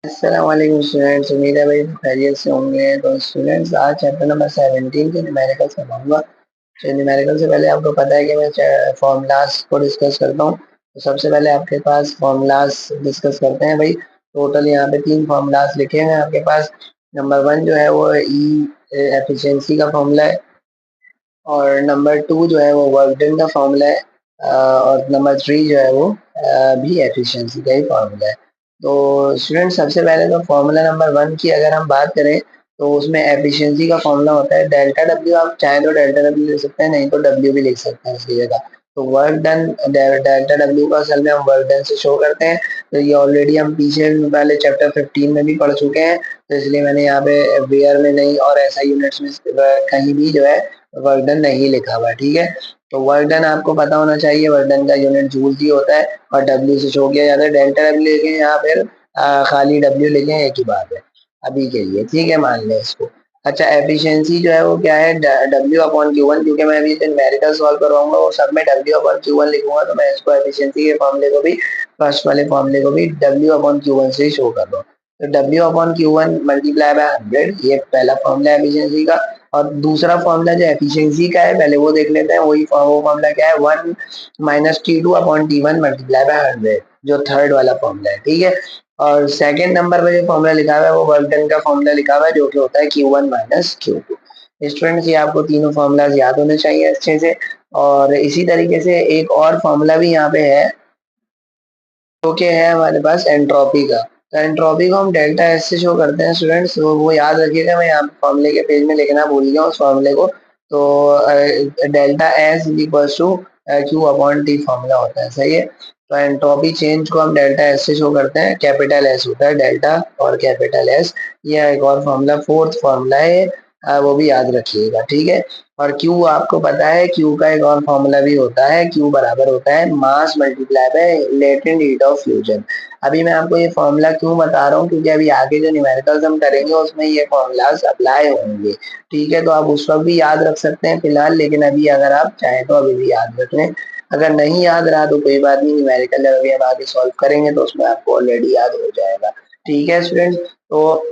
अस्सलाम वालेकुम स्टूडेंट्स, उम्मीद है भाई खैरियत से होंगे। तो स्टूडेंट्स, आज चैप्टर नंबर 17 के न्यूमेरिकल्स करवाऊंगा। तो न्यूमेरिकल से पहले आपको पता है कि मैं फॉर्मूलाज को डिस्कस करता हूँ। तो सबसे पहले आपके पास फॉर्मूलाज डिस्कस करते हैं भाई। टोटल यहाँ पे 3 फॉर्मूलाज लिखे हैं आपके पास। नंबर 1 जो है वो ई एफिशिएंसी का फॉर्मूला है, और नंबर 2 जो है वो वर्क डन का फॉर्मूला है, और नंबर 3 जो है वो भी एफिशिएंसी का ही फॉर्मूला है। तो स्टूडेंट, सबसे पहले तो फॉर्मूला नंबर 1 की अगर हम बात करें तो उसमें एफिशिएंसी का फॉर्मूला होता है डेल्टा डब्ल्यू। आप चाहें तो डेल्टा डब्ल्यू लिख सकते हैं, नहीं तो डब्ल्यू भी लिख सकते हैं इसकी जगह। तो वर्क डन, डेल्टा डब्ल्यू का असल में हम वर्क डन से शो करते हैं। तो ये ऑलरेडी हम पीछे पहले चैप्टर 15 में भी पढ़ चुके हैं, तो इसलिए मैंने यहाँ पे वेयर में नहीं और ऐसा यूनिट्स में कहीं भी जो है वर्क डन नहीं लिखा हुआ, ठीक है। तो वर्क डन आपको पता होना चाहिए, वर्क डन का यूनिट जूल ही होता है और डब्ल्यू से शो किया जाता है। डेल्टा डब्ल्यू लिखें या फिर खाली डब्ल्यू लिखें, एक ही बात है अभी के लिए, ठीक है, मान लें इसको। अच्छा, एफिशिएंसी जो है वो क्या है, डब्ल्यू अपॉन क्यू वन, क्योंकि मैं अभी न्यूमेरिकल सॉल्व करवाऊंगा वो सब में डब्ल्यू अपॉन क्यू वन लिखूंगा, तो मैं इसको एफिशिएंसी के फॉर्मूले को भी, फर्स्ट वाले फॉर्मूले को भी डब्ल्यू अपॉन क्यू वन से ही शो कर दो। तो W upon Q one multiply by 100, ये पहला फॉर्मूला है एफिशिएंसी का। और दूसरा फॉर्मूला जो एफिशिएंसी का है पहले वो देख लेते हैं। वो फॉर्मूला क्या है, 1 minus T two upon T one multiply by 100, जो थर्ड वाला फॉर्मूला है, ठीक है। और सेकंड नंबर पे जो फॉर्मूला लिखा हुआ है वो वर्क डन का फॉर्मूला लिखा हुआ है, जो कि होता है Q one minus Q two. Students, ये आपको तीनों फॉर्मूलाज याद होने चाहिए अच्छे से। और इसी तरीके से एक और फॉर्मूला भी यहाँ पे है, जो कि है हमारे पास एंट्रोपी का। तो एंट्रोपी को हम डेल्टा एस से शो करते हैं स्टूडेंट्स, वो याद रखिएगा, मैं यहाँ फॉर्मूले के पेज में लिखना भूल गया उस फॉर्मूले को। तो delta S is equal to Q upon T formula होता है, सही है। तो एंट्रोपी चेंज को हम डेल्टा एस से शो करते हैं, कैपिटल एस होता है डेल्टा और कैपिटल एस। ये एक और फॉर्मूला, फोर्थ फॉर्मूला है, वो भी याद रखिएगा, ठीक है। और Q आपको पता है, Q का एक और फॉर्मूला भी होता है, Q बराबर होता है मास multiply by latent heat of fusion. अभी मैं आपको ये फॉर्मूला क्यों बता रहा हूँ, क्योंकि अभी आगे जो न्यूमेरिकल्स हम करेंगे उसमें ये फॉर्मूलाज अप्लाई होंगे, ठीक है। तो आप उस वक्त भी याद रख सकते हैं फिलहाल, लेकिन अभी अगर आप चाहें तो अभी भी याद रख लें। अगर नहीं याद रहा तो कोई बात नहीं, न्यूमेरिकल अभी हम आगे सॉल्व करेंगे तो उसमें आपको ऑलरेडी याद हो जाएगा, ठीक है स्टूडेंट। तो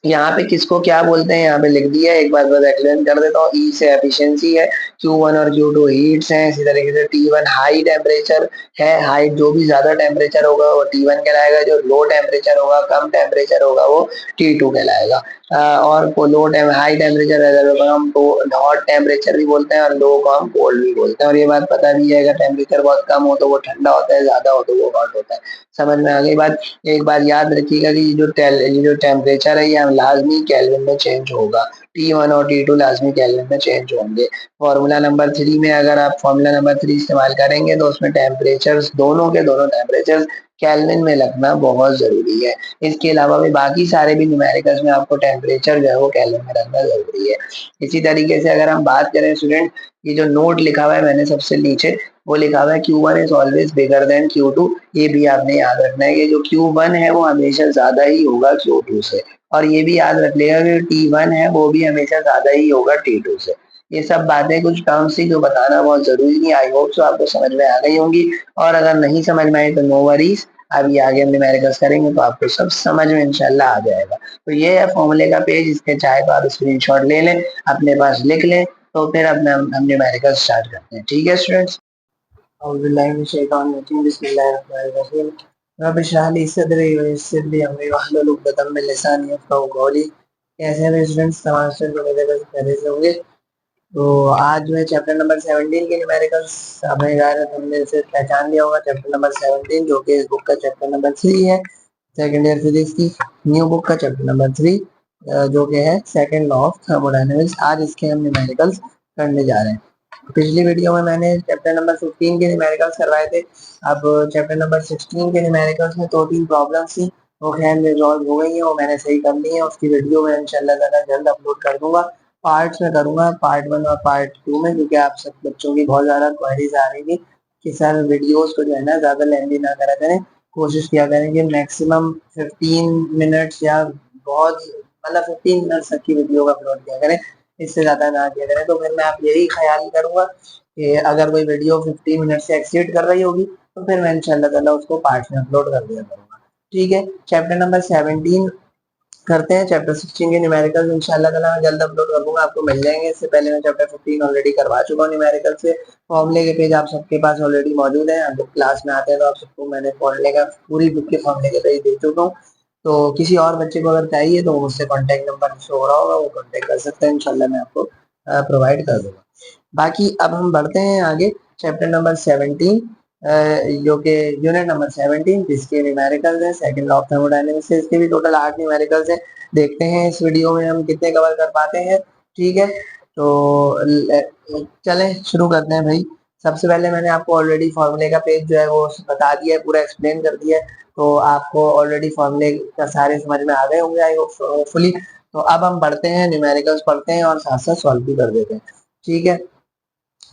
यहाँ पे किसको क्या बोलते हैं यहाँ पे लिख दिया है, एक बार बस एक्सप्लेन कर देता हूँ। ई से एफिशिएंसी है, Q1 और Q2 हीट्स हैं, इसी तरीके से T1 हाई टेम्परेचर है। हाई जो भी ज्यादा टेम्परेचर होगा वो T1 कहलाएगा, जो लो टेम्परेचर होगा, कम टेम्परेचर होगा, वो T2 कहलाएगा। और को लो हाई टेम्परेचर को हम हॉट टेम्परेचर भी बोलते हैं और लो को हम कोल्ड भी बोलते हैं। और ये बात पता भी है, अगर टेम्परेचर बहुत कम हो तो वो ठंडा होता है, ज्यादा हो तो वो हॉट होता है। समझ में आ गई बात। एक बार याद रखिएगा कि ये जो टेम्परेचर है ये लाजमी केल्विन में चेंज होगा। T1 और T2 लाजमी केल्विन में चेंज होंगे। फॉर्मूला नंबर 3 में अगर आप फॉर्मूला नंबर 3 इस्तेमाल करेंगे तो उसमें टेम्परेचर, दोनों के दोनों टेम्परेचर केल्विन में लगना बहुत जरूरी है। इसके अलावा भी बाकी सारे भी न्यूमेरिकल्स में आपको टेम्परेचर जो है वो केल्विन में रखना जरूरी है। इसी तरीके से अगर हम बात करें स्टूडेंट, ये जो नोट लिखा हुआ है मैंने सबसे नीचे, वो लिखा हुआ है Q1 is always bigger than Q2। ये भी आपने याद रखना है कि जो Q1 है वो हमेशा ज्यादा ही होगा Q2 से। और ये भी याद रख लेगा कि T1 है वो भी हमेशा ज्यादा ही होगा T2 से। ये सब बातें कुछ टर्म्स थी जो बताना बहुत जरूरी नहीं, आई होप सो आपको समझ में आ गई होंगी। और अगर नहीं समझ में आई तो नो वरीज, अभी आगे हम न्यूमेरिकल्स करेंगे तो आपको सब समझ में इंशाल्लाह आ जाएगा। तो ये है फॉर्मूले का पेज, इसके चाहे तो आप स्क्रीनशॉट ले लें, अपने पास लिख लें, तो फिर अपने हम न्यूमेरिकल स्टार्ट करते हैं, ठीक है स्टूडेंट्स। बिस्मिल्लाहिर्रहमानिर्रहीम। रब इश्रह ली सदरी वयस्सिर ली अमरी वहलुल उक़दतम मिन लिसानी यफ़क़हू क़ौली। कैसे हैं स्टूडेंट्स, तमाम स्टूडेंट मेरे घर पहले से होंगे। तो आज मैं चैप्टर नंबर 17 के न्यूमेरिकल्स, आपने हमने से पहचान लिया होगा चैप्टर नंबर 17, जो कि इस बुक का चैप्टर नंबर 3 है, सेकंड ईयर फिजिक्स की न्यू बुक का चैप्टर नंबर 3, जो कि है सेकंड लॉ ऑफ थर्मोडायनेमिक्स। आज इसके हम न्यूमेरिकल्स करने जा रहे हैं। पिछली वीडियो में मैंने चैप्टर नंबर 15 के न्यूमेरिकल्स करवाए थे। अब चैप्टर नंबर 16 के न्यूमेरिकल्स में 2-3 प्रॉब्लम्स थी, वो खैर रिजॉल्व हो गई है, वो मैंने सही कर ली है। उसकी वीडियो में इंशाल्लाह ताला जल्द अपलोड कर दूंगा। पार्ट्स में करूंगा, पार्ट 1 और पार्ट 2 में, क्योंकि आप सब बच्चों की बहुत ज्यादा क्वेरीज आ रही थी कि सर वीडियोस को जो है ना ज्यादा लेंदी ना करा करें, कोशिश किया करें कि मैक्सिमम 15 मिनट्स या बहुत मतलब 15 मिनट्स तक की वीडियो का अपलोड किया करें, इससे ज्यादा ना किया करें। तो फिर मैं आप यही ख्याल करूंगा कि अगर कोई वीडियो 15 मिनट से एक्सीड कर रही होगी तो फिर मैं इंशाल्लाह ताला उसको पार्ट में अपलोड कर दिया करूंगा। ठीक है, चैप्टर नंबर 17 करते हैं। चैप्टर 16 के न्यूमेरिकल इंशाल्लाह ताला मैं जल्द अपलोड कर दूंगा, आपको मिल जाएंगे। इससे पहले मैं चैप्टर 15 ऑलरेडी करवा चुका हूँ न्यूमेरिकल से। फॉर्मूले के पेज आप सबके पास ऑलरेडी मौजूद है, आप जब क्लास में आते हैं तो आप सबको मैंने फॉर्मूले का पूरी बुक के फॉर्मूले के पेज दे चुका हूँ। तो किसी और बच्चे को अगर चाहिए तो मुझसे कॉन्टेक्ट नंबर शो हो रहा होगा, वो कॉन्टेक्ट कर सकते हैं, इंशाल्लाह मैं आपको प्रोवाइड कर दूंगा। बाकी अब हम बढ़ते हैं आगे, चैप्टर नंबर 17 जो कि यूनिट नंबर 17 जिसके न्यूमेरिकल्स है सेकंड लॉ ऑफ थर्मोडायनेमिक्स से। इसके भी टोटल 8 न्यूमेरिकल्स है। देखते हैं इस वीडियो में हम कितने कवर कर पाते हैं। ठीक है, तो चलें शुरू करते हैं भाई। सबसे पहले मैंने आपको ऑलरेडी फॉर्मूले का पेज जो है वो बता दिया है, पूरा एक्सप्लेन कर दिया है, तो आपको ऑलरेडी फॉर्मूले का सारे समझ में आ गए होंगे आई होपफुली। तो अब हम बढ़ते हैं, न्यूमेरिकल्स पढ़ते हैं और साथ साथ सॉल्व भी कर देते हैं। ठीक है,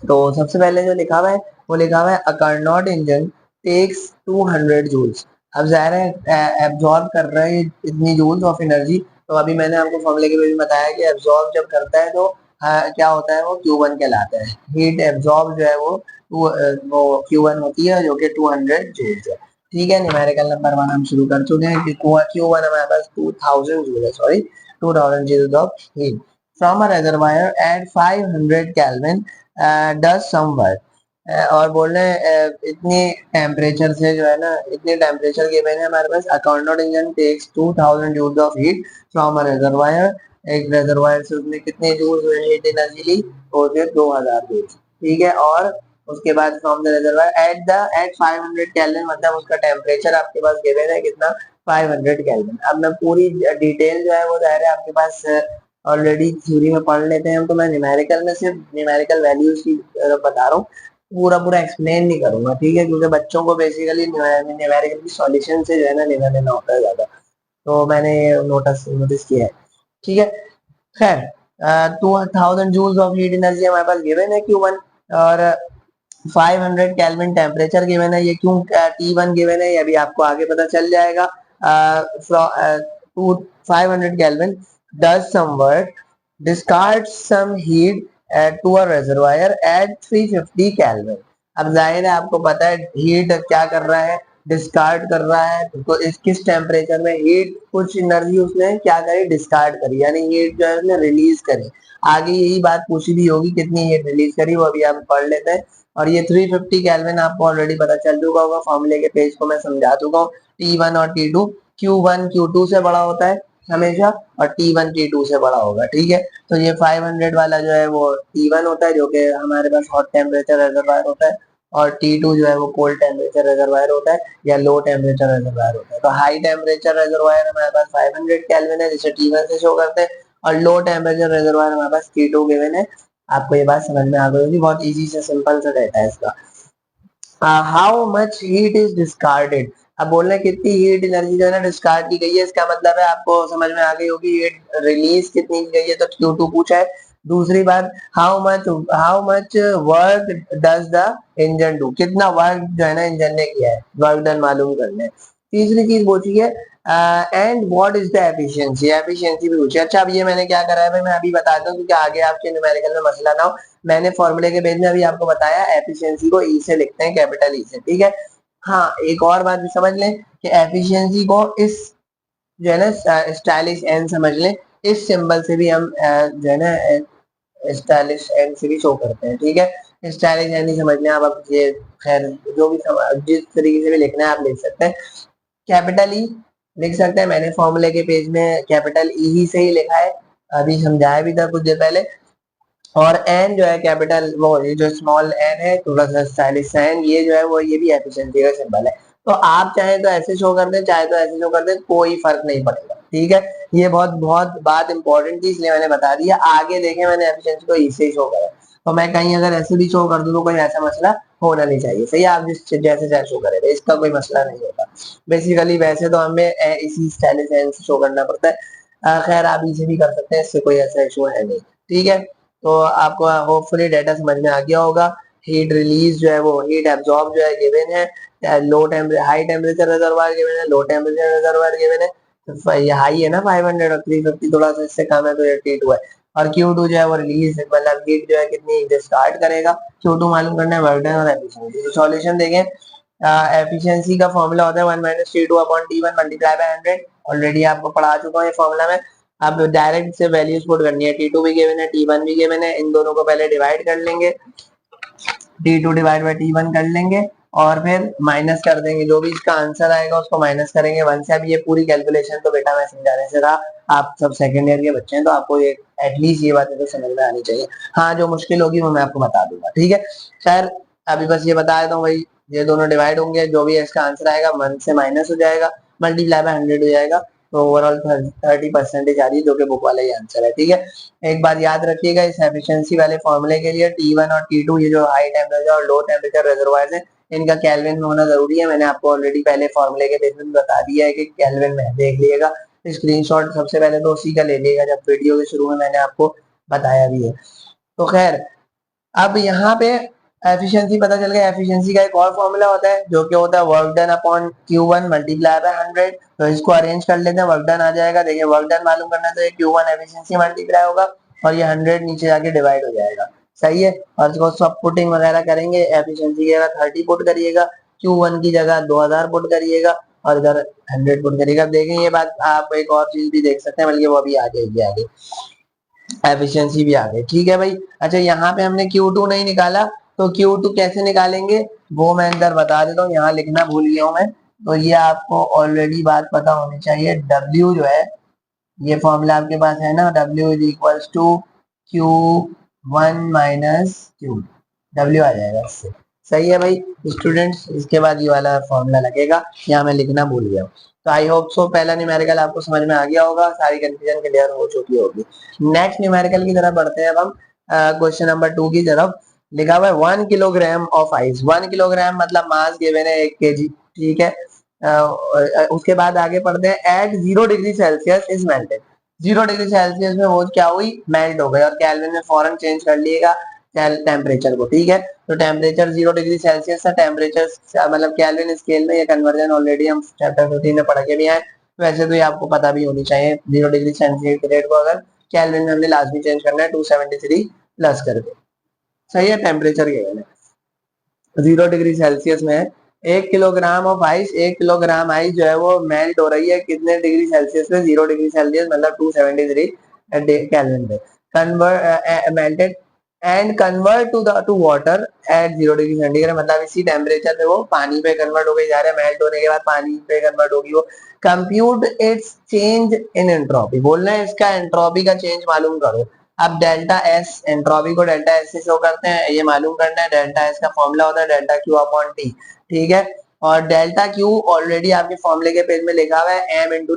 तो सबसे पहले जो लिखा हुआ है वो लिखा हुआ है अ कार्नोट इंजन टेक्स 200 जूल्स। अब जाहिर है एब्जॉर्ब कर रहा है इतनी जूल्स ऑफ एनर्जी। तो अभी मैंने आपको फॉर्मूले के में बताया कि एब्जॉर्ब जब करता है तो क्या होता है, वो Q1 कहलाता है। हीट एब्जॉर्ब जो है वो Q1 होती है जो कि 200 जूल्स है। ठीक है, न्यूमेरिकल नंबर 1 हम शुरू कर चुके हैं कि Q1 हमारे पास 2000 जूल है, sorry 2000 joules of heat from a reservoir at 500 kelvin does some work. और बोल रहे हैं इतनी टेम्परेचर से जो है ना, इतने टेम्परेचर के मैंने हमारे पास accounted engine takes 2000 joules of heat from a reservoir. एक रिजर्वायर से उसने कितने जूल्स हीट एनर्जी ली, तो फिर 2000 जूल्स। ठीक है, और उसके बाद from the reservoir at 500 kelvin, मतलब उसका टेम्परेचर आपके पास गिवन है कितना, 500 केल्विन। अब मैं पूरी डिटेल जो है वो जाहिर है आपके पास ऑलरेडी थ्योरी में पढ़ लेते हैं हम, तो मैं न्यूमेरिकल में सिर्फ न्यूमेरिकल वैल्यूज की बता रहा हूँ, पूरा पूरा एक्सप्लेन नहीं करूंगा। ठीक है, क्योंकि बच्चों को बेसिकली न्यूमेरिकल की सॉल्यूशन से जो है ना लेना देना होता है ज्यादा, तो मैंने नोटिस नोटिस किया है। ठीक है, खैर 2000 जूल्स ऑफ हीट एनर्जी हमारे पास गिवन है Q1, और 500 केल्विन टेम्परेचर गिवन है। ये क्यों T1 गिवन है ये अभी आपको आगे पता चल जाएगा। 500 kelvin does some work, discards some heat to a reservoir at 350 kelvin. अब जाहिर है आपको पता है हीट क्या कर रहा है, डिस्कार्ड कर रहा है। तो इस किस टेम्परेचर में हीट, कुछ एनर्जी उसने क्या करी, डिस्कार्ड करी, यानी हीट जो है उसने रिलीज करी। आगे यही बात पूछी भी होगी कितनी हीट रिलीज करी, वो अभी हम पढ़ लेते हैं। और ये 350 केल्विन आपको ऑलरेडी पता चल चुका होगा, फॉर्मूले के पेज को मैं समझा चुका हूँ। T1 और T2, Q1 Q2 से बड़ा होता है हमेशा, और T1 T2 से बड़ा होगा। ठीक है, तो ये 500 वाला जो है वो T1 होता है जो कि हमारे पास हॉट टेम्परेचर रिजर्वायर होता है, और T2 जो है वो कोल्ड टेम्परेचर रिजर्वायर होता है या लो टेम्परेचर रिजर्वायर होता है। तो हाई टेम्परेचर रिजर्वायर हमारे पास 500 केल्विन है जिसे T1 से शो करते हैं, और लो टेम्परेचर रिजर्वायर हमारे पास T2 गिवन है। आपको ये बात समझ में आ गई होगी, बहुत इजी से सिंपल सा रहता है इसका। How much heat is discarded. अब बोल रहे हैं कितनी हीट एनर्जी जो है ना डिस्कार्ड की गई है, इसका मतलब है आपको समझ में आ गई होगी हीट रिलीज कितनी की गई है, तो Q2 पूछा है। दूसरी बात, how much work does the engine do, कितना वर्क जो है ना इंजन ने किया है, वर्क डन मालूम करना है। तीसरी चीज पूछी है and what is the efficiency, efficiency भी पूछी है। अच्छा, अब ये मैंने क्या करा है भाई, मैं अभी बताता हूँ क्योंकि आगे आपके न्यूमेरिकल में मसला ना हो। मैंने फॉर्मूले के पेज में अभी आपको बताया एफिशिएंसी को ई से लिखते हैं, कैपिटल ई से। ठीक है, हाँ एक और बात भी समझ लें कि एफिशिएंसी को इस जो है ना स्टाइलिश एन समझ लें, इस सिंबल से भी हम जो है ना स्टाइलिश एन से भी शो करते हैं। ठीक है, स्टाइलिश एन ही समझ लें आप। अब ये खैर जो भी जिस तरीके से भी लिखना है आप लिख सकते हैं, कैपिटल ई लिख सकते हैं। मैंने फॉर्मूले के पेज में कैपिटल ई ही से ही लिखा है, अभी समझाया भी था कुछ देर पहले। और एन जो है कैपिटल, वो ये जो स्मॉल एन है थोड़ा सा स्टाइलिश एन, ये जो है वो ये भी एफिशिएंसी का सिंबल है। तो आप चाहे तो ऐसे शो कर दें, चाहे तो ऐसे शो कर दें, कोई फर्क नहीं पड़ेगा। ठीक है, ये बहुत बहुत बात इंपॉर्टेंट थी इसलिए मैंने बता दिया। आगे देखें मैंने एफिशिएंसी को इससे ही शो करा, तो मैं कहीं अगर ऐसे भी शो कर दूं तो कोई ऐसा मसला होना नहीं चाहिए। सही है, आप जिस जैसे चाहे शो करें इसका कोई मसला नहीं होता। बेसिकली वैसे तो हमें इसी स्टाइलिश एन से शो करना पड़ता है, खैर आप इसे भी कर सकते हैं, इससे कोई ऐसा इशू है नहीं। ठीक है, तो आपको होपफुली डाटा समझ में आ गया होगा। हीट रिलीज जो है वो हीट एब्जॉर्ब जो है गिवन है, low temperature high temperature reservoir given है, लो टेम्परेचर रिजर्वायर गिवन है। तो ये हाई है ना 500, और 350 थोड़ा सा इससे कम है तो ये T2 है। और Q2 जो है वो रिलीज मतलब हीट जो है कितनी डिस्कार्ड करेगा। Q2 मालूम करना है, वर्क डन और एफिशिएंसी। तो सॉल्यूशन देखें, एफिशिएंसी का फॉर्मूला होता है 1 minus T2 upon T1 multiply by 100। Already आपको पढ़ा चुका हूँ ये फॉर्मूला में। अब डायरेक्ट से वैल्यूज पुट करनी है, T2 भी गिवन है, T1 भी गिवन है, इन दोनों को पहले डिवाइड कर लेंगे, T2 डिवाइड बाय T1 कर लेंगे और फिर माइनस कर देंगे, जो भी इसका आंसर आएगा उसको माइनस करेंगे 1 से। अब ये पूरी कैलकुलेशन तो बेटा मैं समझाने से रहा, आप सब सेकेंड ईयर के बच्चे हैं तो आपको ये एटलीस्ट ये बातें तो समझ में आनी चाहिए। हाँ, जो मुश्किल होगी वो मैं आपको बता दूंगा, ठीक है। खैर अभी बस ये बता देता हूँ भाई, ये दोनों डिवाइड होंगे, जो भी इसका आंसर आएगा 1 से माइनस हो जाएगा, मल्टीप्लाई बाय 100 हो जाएगा, तो ओवरऑल 30% आ रही है, जो कि बुक वाला ही आंसर है, ठीक है। एक बार याद रखिएगा, इस एफिशिएंसी वाले फॉर्मूले के लिए T1 और T2 ये जो हाई टेम्परेचर और लो टेम्परेचर रिजर्वायर्स है, इनका केल्विन में होना जरूरी है। मैंने आपको ऑलरेडी पहले फॉर्मूले के बेस में बता दिया है कि केल्विन में देख लीजिएगा, स्क्रीनशॉट सबसे पहले तो उसी का ले लीजिएगा, जब वीडियो के शुरू में मैंने आपको बताया भी है। तो खैर अब यहाँ पे एफिशिएंसी पता चल गया। एफिशिएंसी का एक और फॉर्मूला होता है जो कि होता है work done upon Q1 multiply by 100। तो इसको अरेंज कर लेते हैं, वर्क डन आ जाएगा। देखिए वर्क डन मालूम करना है तो ये Q1 एफिशिएंसी मल्टीप्लाई होगा और ये 100 नीचे जाके डिवाइड हो जाएगा, सही है। और इसको सब पुटिंग वगैरह करेंगे, एफिशिएंसी की जगह 30 पुट करिएगा, Q1 की जगह 2000 पुट करिएगा और इधर 100 पुट करिएगा। देखें ये बात आप एक और चीज भी देख सकते हैं, बल्कि वो अभी आ जाएगी आगे, एफिशिएंसी भी आ गई, ठीक है भाई। अच्छा यहाँ पे हमने Q2 नहीं निकाला, तो Q2 कैसे निकालेंगे वो मैं अंदर बता देता हूँ, यहाँ लिखना भूल गया हूँ मैं। तो ये आपको ऑलरेडी बात पता होनी चाहिए, W जो है ये फॉर्मूला आपके पास है ना, W is equals to Q1 minus Q, W आ जाएगा इससे, सही है भाई स्टूडेंट्स। इसके बाद ये वाला फॉर्मूला लगेगा, यहाँ मैं लिखना भूल गया हूँ। तो आई होप सो पहला न्यूमेरिकल आपको समझ में आ गया होगा, सारी कंफ्यूजन क्लियर हो चुकी होगी। नेक्स्ट न्यूमेरिकल की तरफ बढ़ते हैं अब हम, क्वेश्चन नंबर 2 की तरफ। लिखा हुआ है 1 किलोग्राम ऑफ आइस। 1 किलोग्राम मतलब मास गिवन है 1 kg, ठीक है। उसके बाद आगे पढ़ते हैं, at 0 degree Celsius is melted. 0 degree Celsius में वो क्या हुई, मेल्ट हो गई, और केल्विन में फौरन चेंज कर लिएगा टेम्परेचर को, ठीक है। तो टेम्परेचर 0 डिग्री सेल्सियस से टेम्परेचर मतलब केल्विन स्केल में ये कन्वर्जन ऑलरेडी हम चैप्टर 15 में पढ़ के भी आए, वैसे तो ये आपको पता भी होनी चाहिए। 0 डिग्री सेंटीग्रेड को अगर केल्विन में हमने लास्ट में चेंज करना है 273 प्लस करके, सही है। टेम्परेचर के 0 डिग्री सेल्सियस में 1 kilogram of ice, 1 kilogram ice जो है वो मेल्ट हो रही है कितने डिग्री सेल्सियस में, 0 डिग्री सेल्सियस मतलब 273 केल्विन पे, convert melted and convert to water at 0 degree centigrade, मतलब इसी टेम्परेचर पे वो पानी पे कन्वर्ट हो गई जा रहा है, मेल्ट होने के बाद पानी पे कन्वर्ट होगी वो। Compute it's change in entropy, बोलना है इसका एंट्रोपी का चेंज मालूम करो। अब डेल्टा एस, एंट्रोपी को डेल्टा एस से शो करते हैं, ये मालूम करना है। डेल्टा एस का फॉर्मूला होता है डेल्टा क्यू अपॉन टी, ठीक है। और डेल्टा क्यू ऑलरेडी आपके फॉर्मूले के पेज में लिखा हुआ है एम इंटू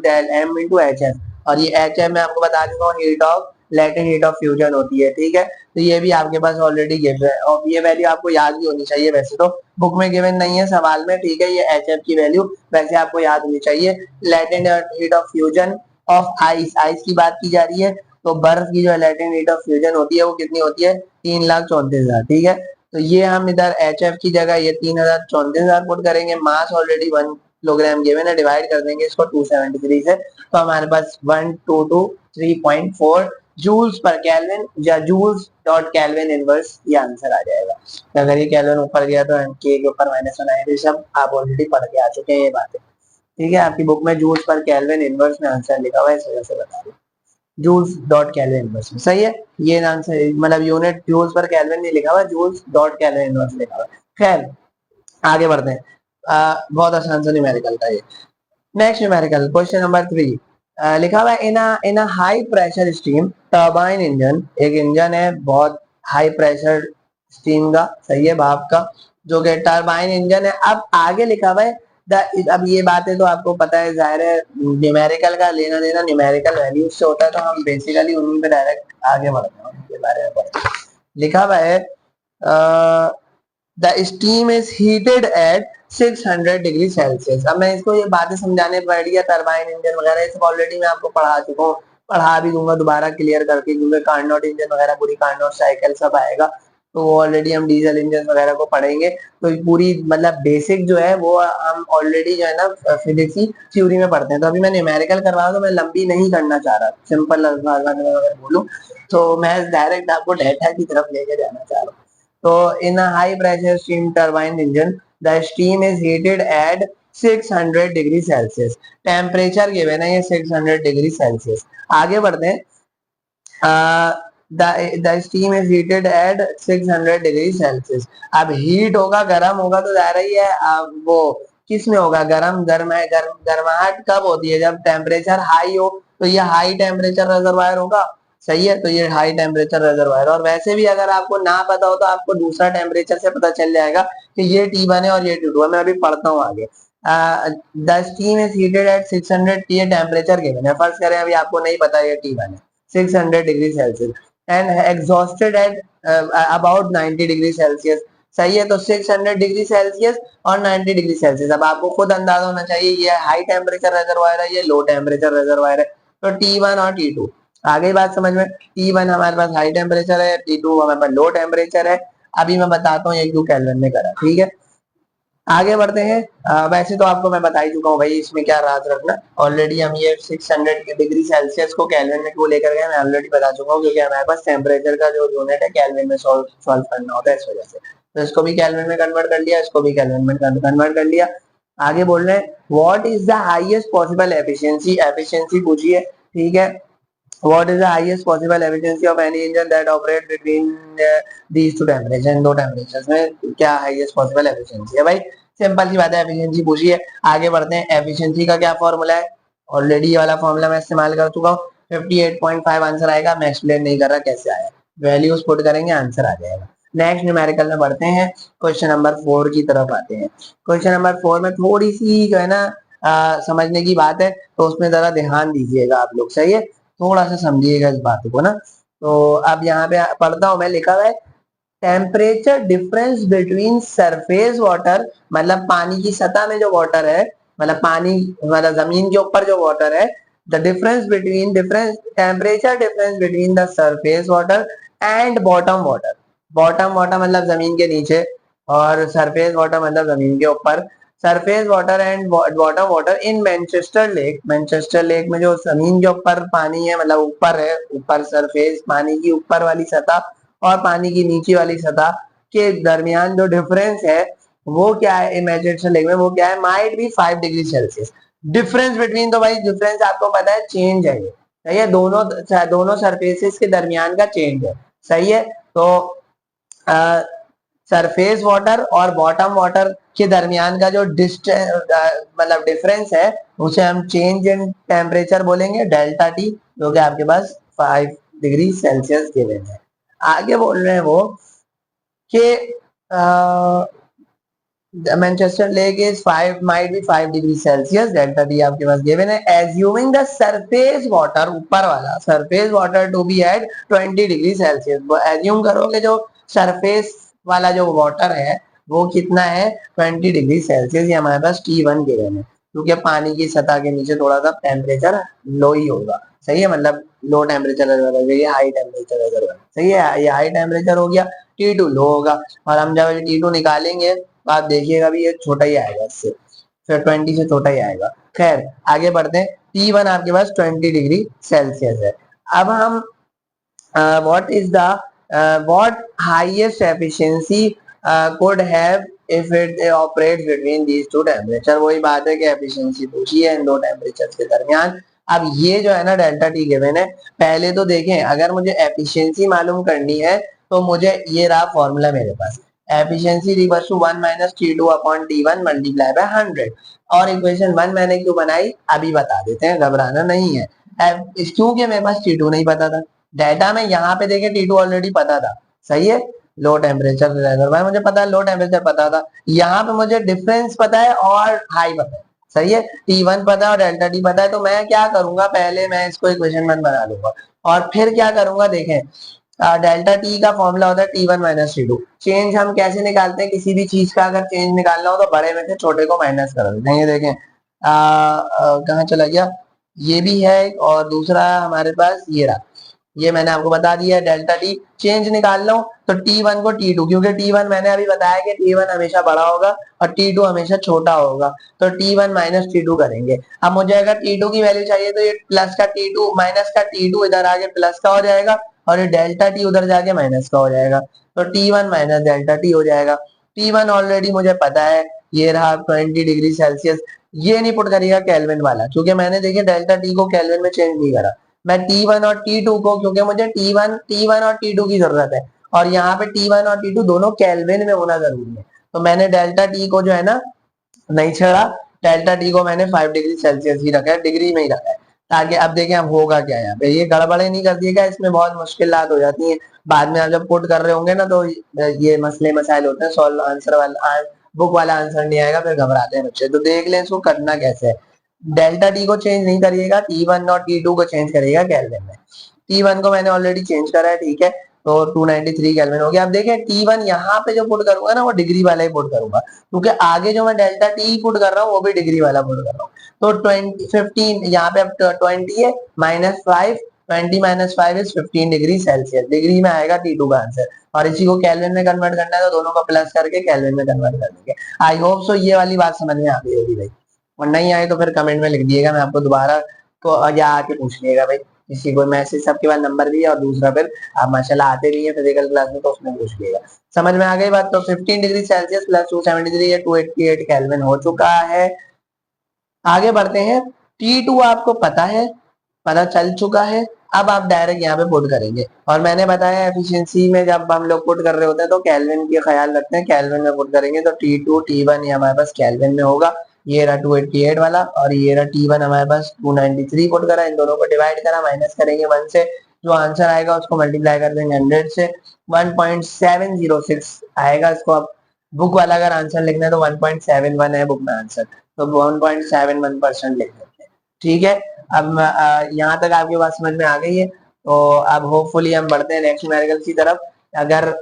एच एफ, और ये एच एफ मैं आपको बता दूंगा heat of latent heat of fusion होती है, ठीक है। तो ये भी आपके पास ऑलरेडी गिवन है और ये वैल्यू आपको याद भी होनी चाहिए, वैसे तो बुक में गिवन नहीं है सवाल में, ठीक है। ये एच एफ की वैल्यू वैसे आपको याद होनी चाहिए। Latent heat of fusion of ice, ice की बात की जा रही है, तो बर्फ की जो लैटेंट हीट ऑफ फ्यूजन होती है वो कितनी होती है, 3,34,000, ठीक है। तो ये हम इधर एच एफ की जगह ये 3,34,000 पुट करेंगे, मास ऑलरेडी 1 किलोग्राम गिवन है, डिवाइड कर देंगे इसको 273 से, तो हमारे पास 1223.4 जूल्स पर केल्विन या जूल्स डॉट केल्विन इनवर्स ये आंसर आ जाएगा। तो अगर ये केल्विन ऊपर गया तो के ऊपर माइनस बनाए, तो सब आप ऑलरेडी पढ़ के आ चुके हैं ये बातें, ठीक है। आपकी बुक में जूल्स पर केल्विन इनवर्स में आंसर लिखा हुआ है, इस वजह से बता दूं जूल्स डॉट केल्विन इनवर्स में, सही है। ये आंसर मतलब यूनिट जूल्स पर केल्विन नहीं लिखा हुआ, जूल्स डॉट केल्विन इनवर्स लिखा हुआ है। खैर आगे बढ़ते हैं, बहुत आसान सा न्यूमेरिकल था ये। नेक्स्ट न्यूमेरिकल क्वेश्चन नंबर 3, लिखा हुआ है in a high pressure steam turbine engine, एक इंजन है बहुत हाई प्रेशर स्टीम का, सही है, भाप का, जो कि टर्बाइन इंजन है। अब आगे लिखा हुआ है अब ये बातें तो आपको पता है, जाहिर है न्यूमेरिकल का लेना देना न्यूमेरिकल वैल्यूज से होता है, तो हम बेसिकली उन्हीं पे डायरेक्ट आगे बढ़ते हैं, उनके बारे में पढ़ते हैं। लिखा हुआ है the steam is heated at 600 degree Celsius. अब मैं इसको ये बातें समझाने बैठ गया, टरबाइन इंजन वगैरह ये सब ऑलरेडी मैं आपको पढ़ा चुका हूँ, पढ़ा भी दूंगा दोबारा क्लियर करके, क्योंकि कार्नोट इंजन वगैरह पूरी कार्नोट साइकिल सब आएगा, तो वो ऑलरेडी हम डीजल इंजन वगैरह को पढ़ेंगे। तो पूरी मतलब बेसिक जो है वो हम ऑलरेडी जो है ना फिजिक्स की थ्योरी में पढ़ते हैं। तो अभी मैं न्यूमेरिकल करवा रहा हूं, तो मैं लंबी नहीं करना चाह रहा, सिंपल अगर बोलूं तो मैं डायरेक्ट आपको डेटा की तरफ लेके जाना चाह रहा हूँ। तो in high pressure steam turbine engine the steam is heated at 600 degree Celsius. Temperature given है ये 600 डिग्री सेल्सियस। आगे बढ़ते हैं। The steam is heated at 600 degree Celsius. अब हीट होगा, गर्म होगा तो जा रही है। अब वो किस में होगा, गर्माहट कब होती है, जब टेम्परेचर हाई हो, तो ये हाई टेम्परेचर रिजर्वायर होगा। सही है, तो ये हाई टेम्परेचर रिजर्वायर। और वैसे भी अगर आपको ना पता हो तो आपको दूसरा टेम्परेचर से पता चल जाएगा कि ये T1 है और ये T2 है। मैं अभी पढ़ता हूँ आगे। The steam is heated at 600, ये टेम्परेचर गिवन है। फर्स्ट करें, अभी आपको नहीं पता ये T1 है, 600 degree Celsius, and exhausted at about 90 degree Celsius. सही है, तो 600 डिग्री सेल्सियस और 90 डिग्री सेल्सियस। अब आपको खुद अंदाजा होना चाहिए ये हाई टेम्परेचर रिजर्वायर है, ये लो टेम्परेचर रिजर्वायर है। तो T1 और T2, आगे बात समझ में। T1 हमारे पास हाई टेम्परेचर है, T2 हमारे पास लो टेम्परेचर है। अभी मैं बताता हूँ ये क्यों केल्विन में करा, ठीक है। आगे बढ़ते हैं। वैसे तो आपको मैं बता ही चुका हूँ भाई, इसमें क्या राज रखना। ऑलरेडी हम ये 600 डिग्री सेल्सियस को केल्विन में क्यों लेकर गए, मैं ऑलरेडी बता चुका हूँ, क्योंकि हमारे पास टेम्परेचर का जो यूनिट है केल्विन में सॉल्व करना होता है, इस वजह से। तो इसको भी केल्विन में कन्वर्ट कर लिया, इसको भी केल्विन में कन्वर्ट कर लिया। आगे बोल रहे हैं, what is the highest possible efficiency. Efficiency पूछिए, ठीक है। What is the highest possible efficiency of any engine that operates between these two temperatures? इन दो टेम्परेचर्स में क्या highest possible efficiency है भाई? सिंपल सी बात है, एफिशिएंसी पूछिए। आगे बढ़ते हैं। एफिशिएंसी का क्या फॉर्मूला है, ऑलरेडी ये वाला फॉर्मूला मैं इस्तेमाल कर चुका हूँ। 58.5 आंसर आएगा। मैं एक्सप्लेन नहीं कर रहा कैसे आया, वैल्यूज पुट करेंगे आंसर आ जाएगा। नेक्स्ट न्यूमेरिकल में बढ़ते हैं, क्वेश्चन नंबर 4 की तरफ आते हैं। क्वेश्चन नंबर 4 में थोड़ी सी जो है ना समझने की बात है, तो उसमें जरा ध्यान दीजिएगा आप लोग। सही है, थोड़ा सा समझिएगा इस बात को ना। तो अब यहाँ पे पढ़ता हूँ मैं, लिखा हुआ है temperature difference between surface water, मतलब पानी की सतह में जो वाटर है, मतलब पानी, मतलब जमीन के ऊपर जो वाटर है, the difference temperature difference between the surface water and bottom water. Bottom water मतलब जमीन के नीचे, और सरफेस वाटर मतलब जमीन के ऊपर। Surface water and bottom water in Manchester lake. Manchester lake में जो जमीन के ऊपर पानी है, मतलब ऊपर है, ऊपर सरफेस, पानी की ऊपर वाली सतह और पानी की नीचे वाली सतह के दरमियान जो डिफरेंस है वो क्या है, मैनचेस्टर लेक में वो क्या है, might be 5 degree Celsius. Difference between, तो भाई डिफरेंस आपको पता है चेंज है ये। सही है, दोनों सरफेसेस के दरमियान का चेंज है। सही है, तो सरफेस वाटर और बॉटम वाटर के दरमियान का जो डिस्टेंस, मतलब डिफरेंस है, उसे हम चेंज इन टेम्परेचर बोलेंगे, डेल्टा टी, जो कि आपके पास 5 डिग्री सेल्सियस गिवन है। आगे बोल रहे हैं वो कि Manchester lake is 5 might be 5 degree Celsius, delta T आपके पास गिवन है। एज्यूमिंग द सरफेस वाटर, ऊपर वाला surface water to be at 20 degree Celsius. Assume करोगे जो सरफेस वाला जो वाटर है वो कितना है, 20 डिग्री सेल्सियस। ये हमारे पास T1 गिवन है, क्योंकि पानी की सतह के नीचे थोड़ा सा टेम्परेचर लो ही होगा। सही है, मतलब लो टेम्परेचर रिजर्व, ये हाई टेम्परेचर रिजर्व। सही है, ये हाई टेम्परेचर हो गया, T2 लो होगा। और हम जब T2 निकालेंगे तो आप देखिएगा भी ये छोटा ही आएगा इससे, फिर 20 से छोटा ही आएगा। खैर आगे बढ़ते हैं। T1 आपके पास 20 डिग्री सेल्सियस है। अब हम what is the what highest efficiency could have if it operates between these two temperature। वही बात है कि एफिशिएंसी पूछी है इन दो टेम्परेचर के दरमियान। अब ये जो है ना डेल्टा टी गिवन है, पहले तो देखें, अगर मुझे एफिशिएंसी मालूम करनी है तो मुझे ये रहा फॉर्मूला मेरे पास, efficiency equals to 1 minus T2 upon T1 multiply by 100। और इक्वेशन 1 मैंने क्यों बनाई अभी बता देते हैं, घबराना नहीं है। क्योंकि मेरे पास T2 नहीं पता था, डाटा में यहाँ पे देखे T2 ऑलरेडी पता था। सही है, लो टेम्परेचर रिजर्वायर मुझे पता है, लो टेम्परेचर पता था। यहाँ पे मुझे डिफरेंस पता है और हाई पता है। सही है, T1 पता है और डेल्टा टी पता है। तो मैं क्या करूंगा, पहले मैं इसको इक्वेशन 1 बना लूंगा और फिर क्या करूंगा, देखें डेल्टा टी का फॉर्मूला होता है T1 माइनस T2। चेंज हम कैसे निकालते हैं, किसी भी चीज का अगर चेंज निकालना हो तो बड़े में से छोटे को माइनस कर देते हैं। ये देखें कहाँ चला गया, ये भी है और दूसरा हमारे पास ये रहा, ये मैंने आपको बता दिया। डेल्टा टी चेंज निकाल लो तो T1 को T2, क्योंकि T1 मैंने अभी बताया कि T1 हमेशा बड़ा होगा और T2 हमेशा छोटा होगा, तो T1 माइनस T2 करेंगे। अब मुझे अगर T2 की वैल्यू चाहिए तो ये प्लस का T2 माइनस का T2 इधर आके प्लस का हो जाएगा और ये डेल्टा टी उधर जाके माइनस का हो जाएगा, तो T1 माइनस डेल्टा टी हो जाएगा। T1 ऑलरेडी मुझे पता है ये रहा 20 डिग्री सेल्सियस। ये नहीं पुट करिएगा केल्विन वाला, क्योंकि मैंने देखिए डेल्टा टी को केल्विन में चेंज नहीं करा। मैं T1 और T2 को, क्योंकि मुझे T1 और T2 की जरूरत है और यहाँ पे T1 और T2 दोनों केल्विन में होना जरूरी है, तो मैंने डेल्टा टी को जो है ना नहीं छेड़ा। डेल्टा टी को मैंने 5 डिग्री सेल्सियस ही रखा है, डिग्री में ही रखा है, ताकि अब देखें अब होगा क्या यहाँ पे। ये गड़बड़े नहीं कर दिएगा, इसमें बहुत मुश्किलात हो जाती हैं बाद में। आप जब पुट कर रहे होंगे ना तो ये मसले मसाइल होते हैं, सॉल्व आंसर वाला बुक वाला आंसर नहीं आएगा, फिर घबराते हैं बच्चे। तो देख लें इसको करना कैसे है। डेल्टा टी को चेंज नहीं करिएगा, T1 और T2 को चेंज करिएगा केल्विन में। T1 को मैंने ऑलरेडी चेंज करा है, ठीक है, तो 293 केल्विन हो गया। अब देखें T1 यहाँ पे जो पुट करूंगा ना वो डिग्री वाला ही पुट करूंगा, क्योंकि आगे जो मैं डेल्टा टी पुट कर रहा हूँ वो भी डिग्री वाला पुट कर रहा हूँ। तो 15 यहाँ पे अब 20 है -5, 20 -5 इज 15 डिग्री सेल्सियस, डिग्री में आएगा T2 का आंसर। और इसी को केल्विन में कन्वर्ट करना है तो दोनों को प्लस करके केल्विन में कन्वर्ट कर देंगे। आई होप सो ये वाली बात समझ में आ गई होगी भाई, और नहीं आए तो फिर कमेंट में लिख दिएगा, मैं आपको दोबारा तो या आके पूछ लिएगा भाई। किसी को मैसेज, सबके पास नंबर भी है, और दूसरा फिर आप माशाल्लाह आते भी हैं फिजिकल क्लास में तो उसमें पूछ लिएगा। समझ में आ गई बात। तो 15 डिग्री सेल्सियस प्लस 273 या 288 केल्विन हो चुका है। आगे बढ़ते हैं। T2 आपको पता है, पता चल चुका है। अब आप डायरेक्ट यहाँ पे पुट करेंगे, और मैंने बताया एफिशिएंसी में जब हम लोग पुट कर रहे होते हैं तो केल्विन की ख्याल रखते हैं, केल्विन में पुट करेंगे तो T2 T1 ये हमारे पास केल्विन में होगा। ये रहा 288 वाला, और ये रहा T1 हमारे पास 293 पुट करा, इन दोनों को डिवाइड करा, माइनस करेंगे 1 से, जो आंसर आएगा उसको मल्टीप्लाई कर देंगे 100 से, 1.706 आएगा। इसको अब बुक वाला अगर आंसर लिखना है तो 1.71 है बुक में आंसर, तो 1.71% लिख देते हैं, ठीक है। अब यहाँ तक आपकी बात समझ में आ गई है, तो अब होपफुली हम बढ़ते हैं नेक्स्ट न्यूमेरिकल की तरफ। अगर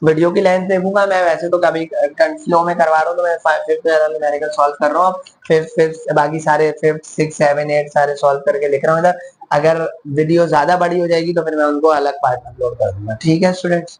वीडियो की लेंथ देखूंगा मैं, वैसे तो कभी फ्लो में करवा रहा हूँ, तो मैं 5th न्यूमेरिकल सॉल्व कर रहा हूँ, फिफ्थ बाकी सारे 5th 6 7 8 सारे सॉल्व करके लिख रहा हूँ इधर। अगर वीडियो ज्यादा बड़ी हो जाएगी तो फिर मैं उनको अलग पार्ट अपलोड कर दूंगा, ठीक है स्टूडेंट्स।